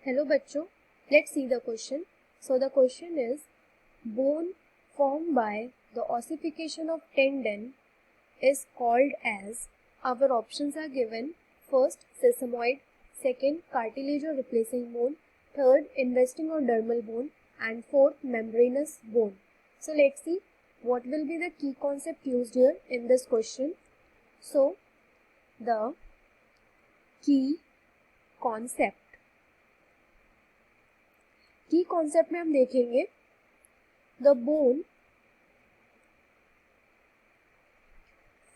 Hello बच्चों, let's see the question. So the question is, bone formed by the ossification of tendon is called as, our options are given, first sesamoid, second cartilage or replacing bone, third investing or dermal bone, and fourth membranous bone. So let's see what will be the key concept used here in this question. So the key concept में हम देखेंगे the bone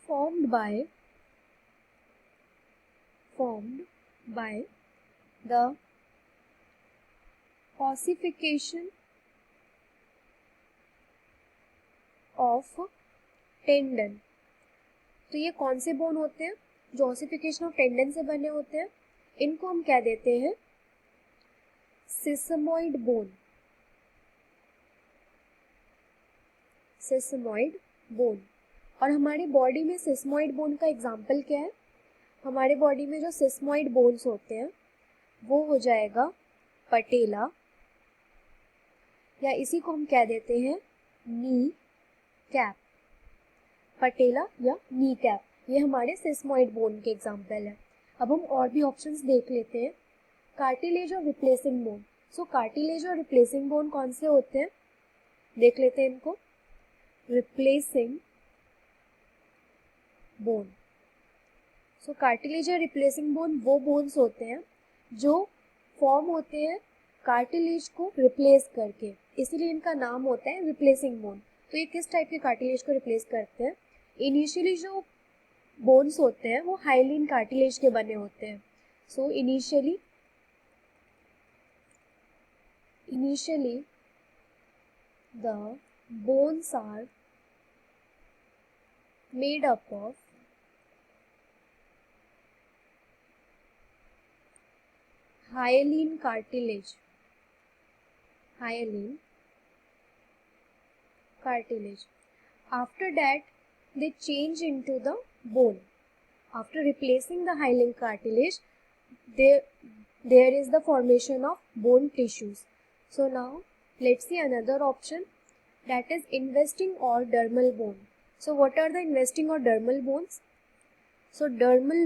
formed by the ossification of tendon. तो ये कौन से bone होते हैं जो ऑसिफिकेशन ऑफ टेंडन से बने होते हैं? इनको हम क्या देते हैं? सेसमॉइड बोन. और हमारी बॉडी में सेसमॉइड बोन का एग्जाम्पल क्या है? हमारे बॉडी में जो सेसमॉइड बोन्स होते हैं वो हो जाएगा पटेला, या इसी को हम क्या देते हैं? Knee cap. पटेला या नी कैप, ये हमारे सेसमॉइड बोन के एग्जाम्पल है. अब हम और भी ऑप्शंस देख लेते हैं. कार्टिलेज और रिप्लेसिंग बोन. सो कार्टिलेज और रिप्लेसिंग बोन कौन से होते हैं? देख लेते हैं इनको. Replacing bone. सो कार्टिलेज और रिप्लेसिंग बोन वो बोन्स होते हैं जो फॉर्म होते हैं कार्टिलेज को रिप्लेस करके, इसीलिए इनका नाम होता है रिप्लेसिंग बोन. तो ये किस टाइप के कार्टिलेज को रिप्लेस करते हैं? इनिशियली जो बोन्स होते हैं वो हाइलिन कार्टिलेज के बने होते हैं. So initially the bones are made up of hyaline cartilage. After that they change into the bone. After replacing the hyaline cartilage, there is the formation of bone tissues. So now let's see another option, that is investing or dermal bone. So what are the investing or dermal bones? So dermal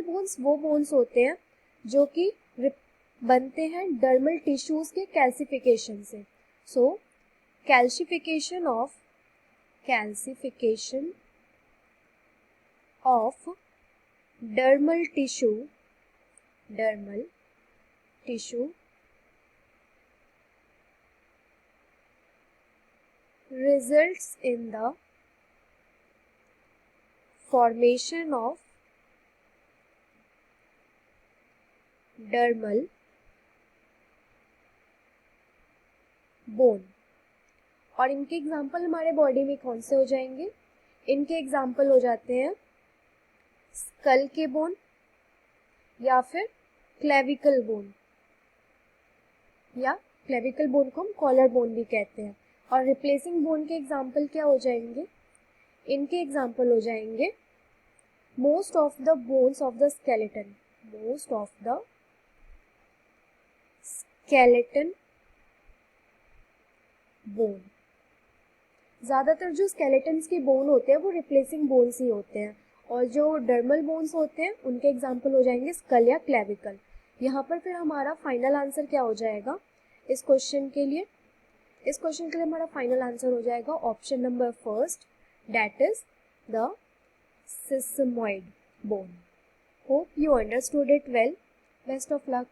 bones वो bones होते हैं जो कि बनते हैं dermal tissues के calcification से. So calcification of dermal tissue results in the formation of dermal bone. और इनके एग्जाम्पल हमारे बॉडी में कौन से हो जाएंगे? इनके एग्जाम्पल हो जाते हैं स्कल के बोन या फिर क्लेविकल बोन, या क्लेविकल बोन को हम कॉलर बोन भी कहते हैं. और रिप्लेसिंग बोन के एग्जाम्पल क्या हो जाएंगे? इनके एग्जाम्पल हो जाएंगे most of the bones of the skeleton bone. ज़्यादातर जो स्केलेटन्स के बोन होते हैं वो रिप्लेसिंग बोन्स ही होते हैं, और जो डर्मल बोन्स होते हैं उनके एग्जाम्पल हो जाएंगे स्कल या क्लेविकल. यहाँ पर फिर हमारा फाइनल आंसर क्या हो जाएगा इस क्वेश्चन के लिए? हमारा फाइनल आंसर हो जाएगा option number first, that is the sesamoid bone. Hope you understood it well. Best of luck.